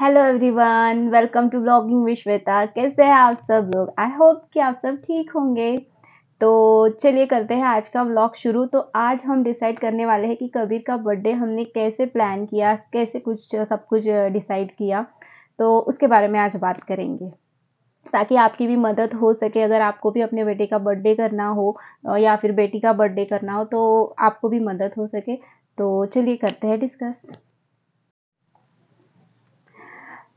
Hello everyone, welcome to blogging with Shweta. कैसे हैं आप सब लोग? आई होप कि आप सब ठीक होंगे। तो चलिए करते हैं आज का व्लॉग शुरू। तो आज हम डिसाइड करने वाले हैं कि कबीर का बर्थडे हमने कैसे प्लान किया, कैसे सब कुछ डिसाइड किया। तो उसके बारे में आज बात करेंगे ताकि आपकी भी मदद हो सके। अगर आपको भी अपने बेटे का बर्थडे करना हो या फिर बेटी का बर्थडे करना हो तो आपको भी मदद हो सके। तो चलिए करते हैं डिस्कस।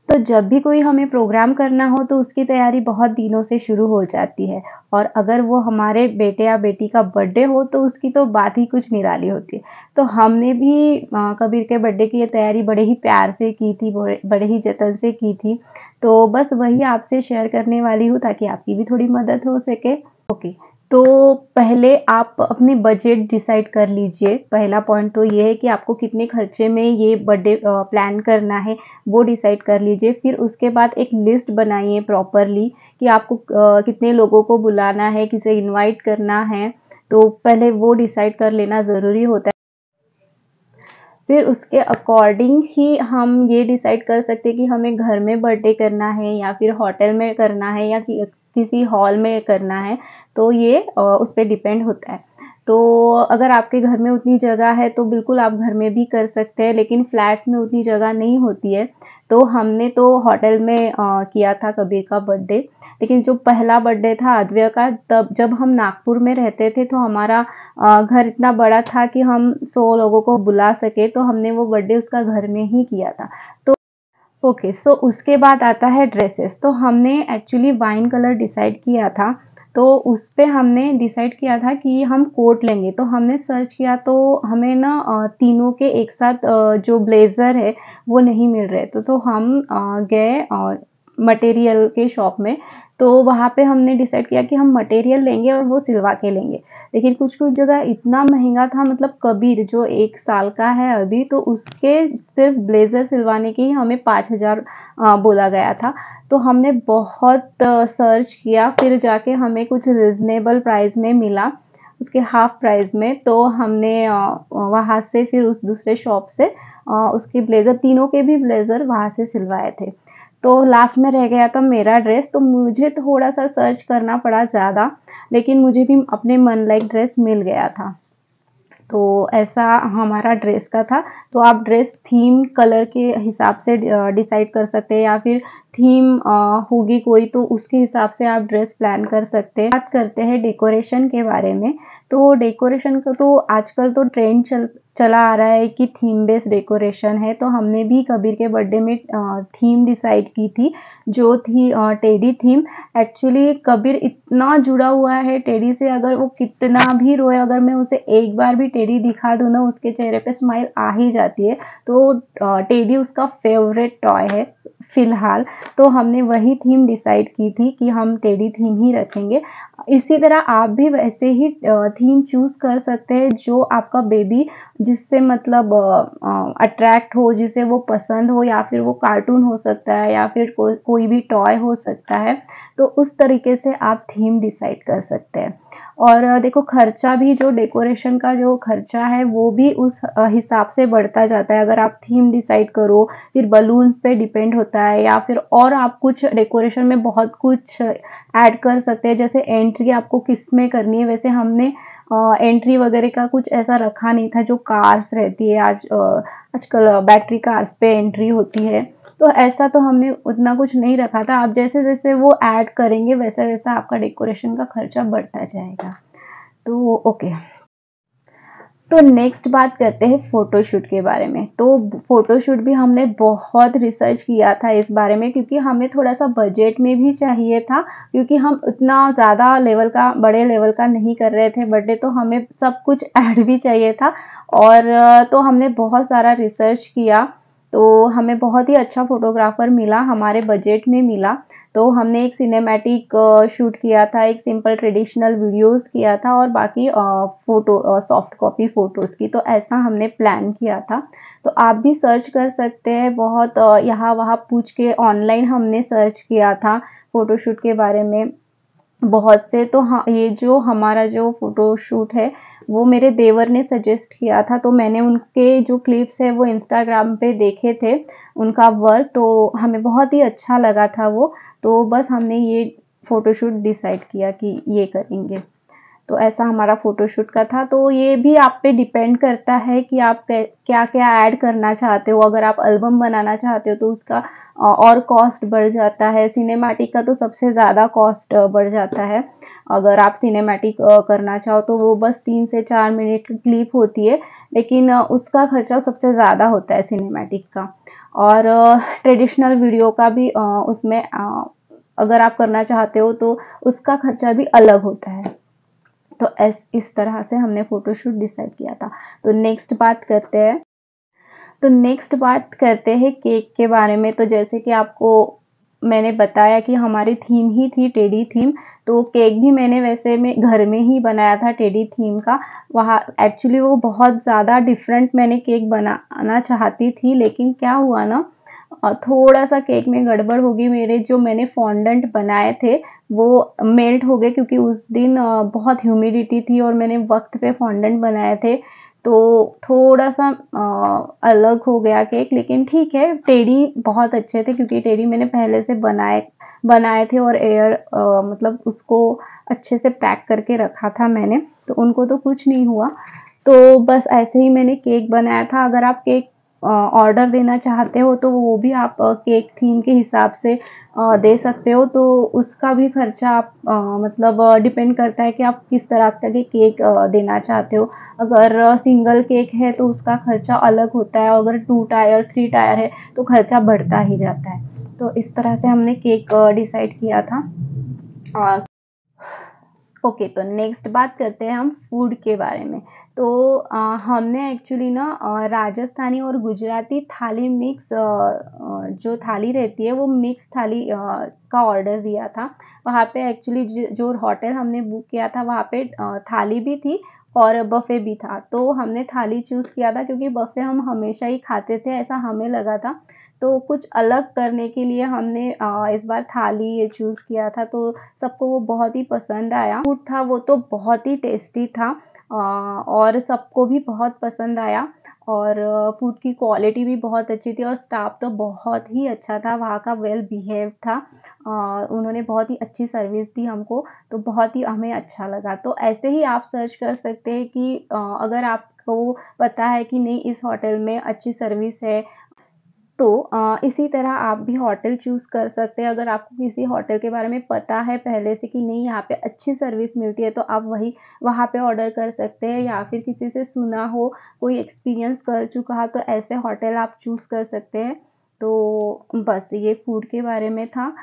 तो जब भी कोई हमें प्रोग्राम करना हो तो उसकी तैयारी बहुत दिनों से शुरू हो जाती है, और अगर वो हमारे बेटे या बेटी का बर्थडे हो तो उसकी तो बात ही कुछ निराली होती है। तो हमने भी कबीर के बर्थडे की ये तैयारी बड़े ही प्यार से की थी, बड़े ही जतन से की थी। तो बस वही आपसे शेयर करने वाली हूँ ताकि आपकी भी थोड़ी मदद हो सके। ओके, तो पहले आप अपने बजट डिसाइड कर लीजिए। पहला पॉइंट तो ये है कि आपको कितने खर्चे में ये बर्थडे प्लान करना है, वो डिसाइड कर लीजिए। फिर उसके बाद एक लिस्ट बनाइए प्रॉपरली कि आपको कितने लोगों को बुलाना है, किसे इनवाइट करना है। तो पहले वो डिसाइड कर लेना ज़रूरी होता है। फिर उसके अकॉर्डिंग ही हम ये डिसाइड कर सकते हैं कि हमें घर में बर्थडे करना है या फिर होटल में करना है या किसी हॉल में करना है। तो ये उस पर डिपेंड होता है। तो अगर आपके घर में उतनी जगह है तो बिल्कुल आप घर में भी कर सकते हैं, लेकिन फ्लैट्स में उतनी जगह नहीं होती है। तो हमने तो होटल में किया था कबीर का बर्थडे। लेकिन जो पहला बर्थडे था अद्वैय का, तब जब हम नागपुर में रहते थे तो हमारा घर इतना बड़ा था कि हम 100 लोगों को बुला सके। तो हमने वो बर्थडे उसका घर में ही किया था। तो ओके, सो उसके बाद आता है ड्रेसेस। तो हमने एक्चुअली वाइन कलर डिसाइड किया था। तो उस पे हमने डिसाइड किया था कि हम कोट लेंगे। तो हमने सर्च किया तो हमें ना तीनों के एक साथ जो ब्लेज़र है वो नहीं मिल रहे। तो हम गए और मटेरियल के शॉप में। तो वहाँ पे हमने डिसाइड किया कि हम मटेरियल लेंगे और वो सिलवा के लेंगे। लेकिन कुछ-कुछ जगह इतना महँगा था, मतलब कबीर जो 1 साल का है अभी, तो उसके सिर्फ़ ब्लेज़र सिलवाने के ही हमें 5000 बोला गया था। तो हमने बहुत सर्च किया, फिर जाके हमें कुछ रीज़नेबल प्राइस में मिला, उसके हाफ़ प्राइस में। तो हमने वहाँ से फिर उस दूसरे शॉप से उसके ब्लेज़र, तीनों के भी ब्लेज़र वहाँ से सिलवाए थे। तो लास्ट में रह गया था मेरा ड्रेस। तो मुझे थोड़ा-सा सर्च करना पड़ा ज़्यादा, लेकिन मुझे भी अपने मन लाइक ड्रेस मिल गया था। तो ऐसा हमारा ड्रेस का था। तो आप ड्रेस थीम कलर के हिसाब से डिसाइड कर सकते हैं, या फिर थीम होगी कोई तो उसके हिसाब से आप ड्रेस प्लान कर सकते हैं। बात करते हैं डेकोरेशन के बारे में। तो डेकोरेशन का तो आजकल तो ट्रेंड चला आ रहा है कि थीम बेस्ड डेकोरेशन है। तो हमने भी कबीर के बर्थडे में थीम डिसाइड की थी, जो थी टेडी थीम। एक्चुअली कबीर इतना जुड़ा हुआ है टेडी से, अगर वो कितना भी रोए, अगर मैं उसे एक बार भी टेडी दिखा दूँ ना, उसके चेहरे पे स्माइल आ ही जाती है। तो टेडी उसका फेवरेट टॉय है फिलहाल। तो हमने वही थीम डिसाइड की थी कि हम टेडी थीम ही रखेंगे। इसी तरह आप भी वैसे ही थीम चूज़ कर सकते हैं जो आपका बेबी जिससे मतलब अट्रैक्ट हो, जिसे वो पसंद हो, या फिर वो कार्टून हो सकता है या फिर कोई भी टॉय हो सकता है। तो उस तरीके से आप थीम डिसाइड कर सकते हैं। और देखो, खर्चा भी, जो डेकोरेशन का जो खर्चा है वो भी उस हिसाब से बढ़ता जाता है। अगर आप थीम डिसाइड करो, फिर बलून्स पे डिपेंड होता है, या फिर और आप कुछ डेकोरेशन में बहुत कुछ ऐड कर सकते हैं। जैसे एंट्री आपको किस में करनी है, वैसे हमने एंट्री वगैरह का कुछ ऐसा रखा नहीं था। जो कार्स रहती है आजकल बैटरी कार्स पे एंट्री होती है, तो ऐसा तो हमने उतना कुछ नहीं रखा था। आप जैसे जैसे वो ऐड करेंगे वैसा वैसा आपका डेकोरेशन का खर्चा बढ़ता जाएगा। तो ओके, तो नेक्स्ट बात करते हैं फ़ोटोशूट के बारे में। तो फ़ोटोशूट भी हमने बहुत रिसर्च किया था इस बारे में, क्योंकि हमें थोड़ा-सा बजट में भी चाहिए था, क्योंकि हम उतना ज़्यादा लेवल का, बड़े लेवल का नहीं कर रहे थे बर्थडे, तो हमें सब कुछ ऐड भी चाहिए था। और तो हमने बहुत सारा रिसर्च किया। तो हमें बहुत ही अच्छा फ़ोटोग्राफ़र मिला, हमारे बजट में मिला। तो हमने एक सिनेमैटिक शूट किया था, एक सिंपल ट्रेडिशनल वीडियोस किया था, और बाकी फ़ोटो सॉफ्ट कॉपी फ़ोटोज़ की। तो ऐसा हमने प्लान किया था। तो आप भी सर्च कर सकते हैं, बहुत यहाँ वहाँ पूछ के ऑनलाइन हमने सर्च किया था फ़ोटोशूट के बारे में। बहुत से। तो हाँ, ये जो हमारा जो फ़ोटोशूट है वो मेरे देवर ने सजेस्ट किया था, तो मैंने उनके जो क्लिप्स है वो इंस्टाग्राम पे देखे थे, उनका वर्क, तो हमें बहुत ही अच्छा लगा था वो। तो बस हमने ये फ़ोटोशूट डिसाइड किया कि ये करेंगे। तो ऐसा हमारा फ़ोटोशूट का था। तो ये भी आप पे डिपेंड करता है कि आप क्या-क्या ऐड करना चाहते हो। अगर आप एल्बम बनाना चाहते हो तो उसका और कॉस्ट बढ़ जाता है। सिनेमैटिक का तो सबसे ज़्यादा कॉस्ट बढ़ जाता है। अगर आप सिनेमैटिक करना चाहो तो वो बस 3 से 4 मिनट की क्लिप होती है, लेकिन उसका खर्चा सबसे ज़्यादा होता है सिनेमैटिक का। और ट्रेडिशनल वीडियो का भी उसमें अगर आप करना चाहते हो तो उसका खर्चा भी अलग होता है। तो इस तरह से हमने फ़ोटोशूट डिसाइड किया था। तो नेक्स्ट बात करते हैं केक के बारे में। तो जैसे कि आपको मैंने बताया कि हमारी थीम ही थी टेडी थीम, तो केक भी मैंने वैसे में घर में ही बनाया था टेडी थीम का। वहाँ एक्चुअली वो बहुत ज़्यादा डिफरेंट मैंने केक बनाना चाहती थी, लेकिन क्या हुआ ना, थोड़ा-सा केक में गड़बड़ हो गई। मेरे जो मैंने फॉन्डेंट बनाए थे वो मेल्ट हो गए, क्योंकि उस दिन बहुत ह्यूमिडिटी थी और मैंने वक़्त पे फॉन्डेंट बनाए थे। तो थोड़ा-सा अलग हो गया केक, लेकिन ठीक है, टेडी बहुत अच्छे थे क्योंकि टेडी मैंने पहले से बनाए बनाए थे और मतलब उसको अच्छे से पैक करके रखा था मैंने, तो उनको तो कुछ नहीं हुआ। तो बस ऐसे ही मैंने केक बनाया था। अगर आप केक ऑर्डर देना चाहते हो तो वो भी आप केक थीम के हिसाब से दे सकते हो। तो उसका भी खर्चा आप मतलब डिपेंड करता है कि आप किस तरह का केक देना चाहते हो। अगर सिंगल केक है तो उसका खर्चा अलग होता है, अगर 2 टायर 3 टायर है तो खर्चा बढ़ता ही जाता है। तो इस तरह से हमने केक डिसाइड किया था। अ, ओके, तो नेक्स्ट बात करते हैं हम फूड के बारे में। तो हमने एक्चुअली ना राजस्थानी और गुजराती थाली मिक्स जो थाली रहती है वो मिक्स थाली का ऑर्डर दिया था। वहाँ पे एक्चुअली जो होटल हमने बुक किया था वहाँ पे थाली भी थी और बफ़े भी था। तो हमने थाली चूज़ किया था क्योंकि बफ़े हम हमेशा ही खाते थे, ऐसा हमें लगा था। तो कुछ अलग करने के लिए हमने इस बार थाली ये चूज़ किया था, तो सबको वो बहुत ही पसंद आया। फूड था वो तो बहुत ही टेस्टी था और सबको भी बहुत पसंद आया। और फूड की क्वालिटी भी बहुत अच्छी थी और स्टाफ तो बहुत ही अच्छा था, वहाँ का वेल बिहेव था। उन्होंने बहुत ही अच्छी सर्विस दी हमको, तो बहुत ही हमें अच्छा लगा। तो ऐसे ही आप सर्च कर सकते हैं कि अगर आपको पता है कि नहीं इस होटल में अच्छी सर्विस है, तो इसी तरह आप भी होटल चूज़ कर सकते हैं। अगर आपको किसी होटल के बारे में पता है पहले से कि नहीं यहाँ पे अच्छी सर्विस मिलती है, तो आप वहाँ पे ऑर्डर कर सकते हैं, या फिर किसी से सुना हो, कोई एक्सपीरियंस कर चुका हो, तो ऐसे होटल आप चूज़ कर सकते हैं। तो बस ये फूड के बारे में था।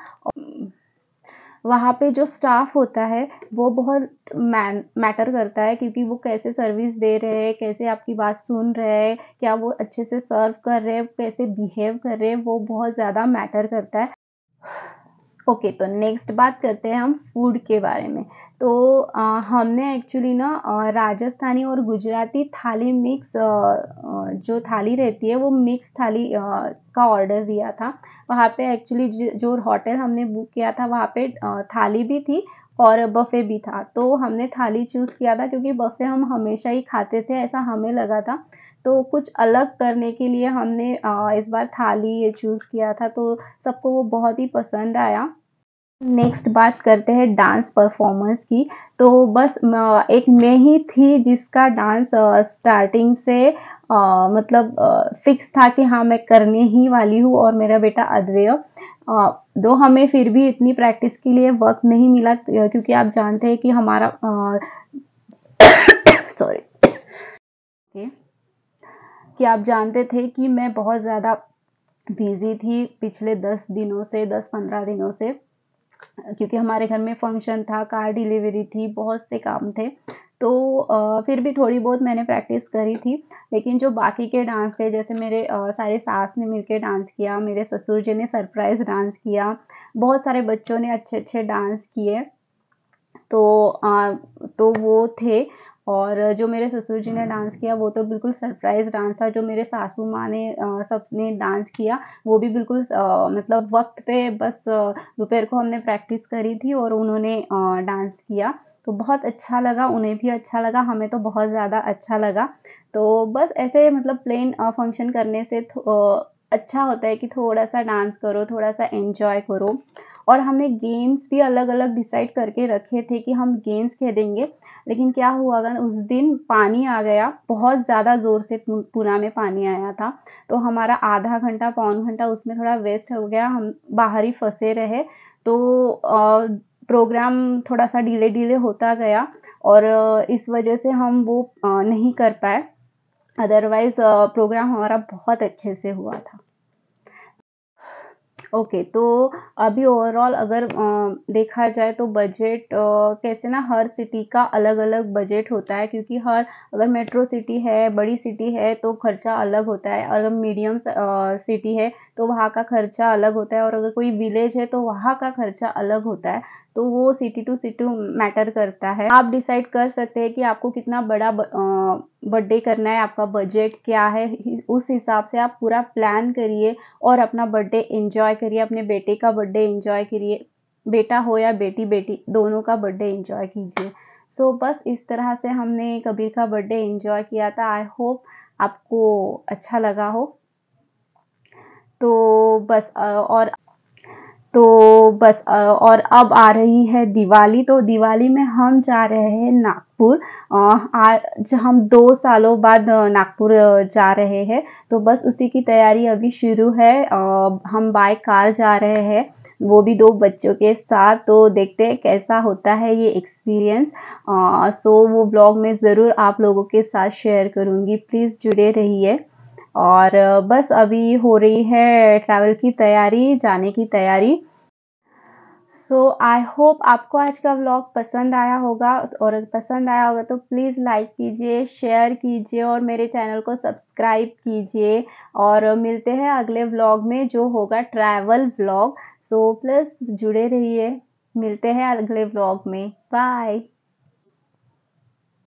वहाँ पे जो स्टाफ होता है वो बहुत मैटर करता है, क्योंकि वो कैसे सर्विस दे रहे हैं, कैसे आपकी बात सुन रहे हैं, क्या वो अच्छे से सर्व कर रहे हैं, कैसे बिहेव कर रहे हैं, वो बहुत ज़्यादा मैटर करता है। ओके, तो नेक्स्ट बात करते हैं हम फूड के बारे में। तो हमने एक्चुअली ना राजस्थानी और गुजराती थाली मिक्स जो थाली रहती है वो मिक्स थाली का ऑर्डर दिया था। वहाँ पे एक्चुअली जो होटल हमने बुक किया था वहाँ पे थाली भी थी और बफ़े भी था। तो हमने थाली चूज़ किया था क्योंकि बफ़े हम हमेशा ही खाते थे, ऐसा हमें लगा था। तो कुछ अलग करने के लिए हमने इस बार थाली ये चूज़ किया था, तो सबको वो बहुत ही पसंद आया। नेक्स्ट बात करते हैं डांस परफॉर्मेंस की। तो बस एक मैं ही थी जिसका डांस स्टार्टिंग से मतलब फिक्स था कि हाँ मैं करने ही वाली हूँ, और मेरा बेटा अद्वैय। दो हमें फिर भी इतनी प्रैक्टिस के लिए वक्त नहीं मिला, क्योंकि आप जानते हैं कि हमारा सॉरी कि आप जानते थे कि मैं बहुत ज़्यादा बिजी थी पिछले 10-15 दिनों से, क्योंकि हमारे घर में फंक्शन था, कार डिलीवरी थी, बहुत से काम थे। तो फिर भी थोड़ी बहुत मैंने प्रैक्टिस करी थी, लेकिन जो बाकी के डांस थे, जैसे मेरे सारे सास ने मिलके डांस किया, मेरे ससुर जी ने सरप्राइज़ डांस किया, बहुत सारे बच्चों ने अच्छे-अच्छे डांस किए। तो तो वो थे। और जो मेरे ससुर जी ने डांस किया वो तो बिल्कुल सरप्राइज़ डांस था। जो मेरे सासू माँ ने सबने डांस किया वो भी बिल्कुल मतलब वक़्त पे, बस दोपहर को हमने प्रैक्टिस करी थी और उन्होंने डांस किया। तो बहुत अच्छा लगा, उन्हें भी अच्छा लगा, हमें तो बहुत ज़्यादा अच्छा लगा। तो बस ऐसे मतलब प्लेन फंक्शन करने से अच्छा होता है कि थोड़ा-सा डांस करो, थोड़ा-सा एन्जॉय करो। और हमने गेम्स भी अलग-अलग डिसाइड करके रखे थे कि हम गेम्स खेलेंगे। लेकिन क्या हुआ ना, उस दिन पानी आ गया, बहुत ज़्यादा ज़ोर से पूना में पानी आया था। तो हमारा आधा घंटा, पौन घंटा उसमें थोड़ा वेस्ट हो गया, हम बाहर ही फँसे रहे। तो प्रोग्राम थोड़ा-सा डिले-डिले होता गया और इस वजह से हम वो नहीं कर पाए। अदरवाइज़ प्रोग्राम हमारा बहुत अच्छे से हुआ था। ओके, तो अभी ओवरऑल अगर देखा जाए तो बजट कैसे ना, हर सिटी का अलग-अलग बजट होता है, क्योंकि हर अगर मेट्रो सिटी है, बड़ी सिटी है तो खर्चा अलग होता है। अगर मीडियम सिटी है तो वहाँ का खर्चा अलग होता है, और अगर कोई विलेज है तो वहाँ का खर्चा अलग होता है। तो वो सिटी टू सिटी मैटर करता है। आप डिसाइड कर सकते हैं कि आपको कितना बड़ा बर्थडे करना है, आपका बजट क्या है, उस हिसाब से आप पूरा प्लान करिए और अपना बर्थडे एन्जॉय करिए, अपने बेटे का बर्थडे एन्जॉय करिए। बेटा हो या बेटी, बेटी दोनों का बर्थडे एन्जॉय कीजिए। सो बस इस तरह से हमने कबीर का बर्थडे एन्जॉय किया था। आई होप आपको अच्छा लगा हो। तो बस और अब आ रही है दिवाली, तो दिवाली में हम जा रहे हैं नागपुर। आज हम 2 सालों बाद नागपुर जा रहे हैं, तो बस उसी की तैयारी अभी शुरू है। हम बाय कार जा रहे हैं, वो भी 2 बच्चों के साथ। तो देखते हैं कैसा होता है ये एक्सपीरियंस। सो वो ब्लॉग में ज़रूर आप लोगों के साथ शेयर करूँगी, प्लीज़ जुड़े रहिए। और बस अभी हो रही है ट्रैवल की तैयारी, जाने की तैयारी। सो आई होप आपको आज का व्लॉग पसंद आया होगा, और अगर पसंद आया होगा तो प्लीज़ लाइक कीजिए, शेयर कीजिए और मेरे चैनल को सब्सक्राइब कीजिए। और मिलते हैं अगले व्लॉग में जो होगा ट्रैवल व्लॉग। सो प्लीज़ जुड़े रहिए, मिलते हैं अगले व्लॉग में। बाय।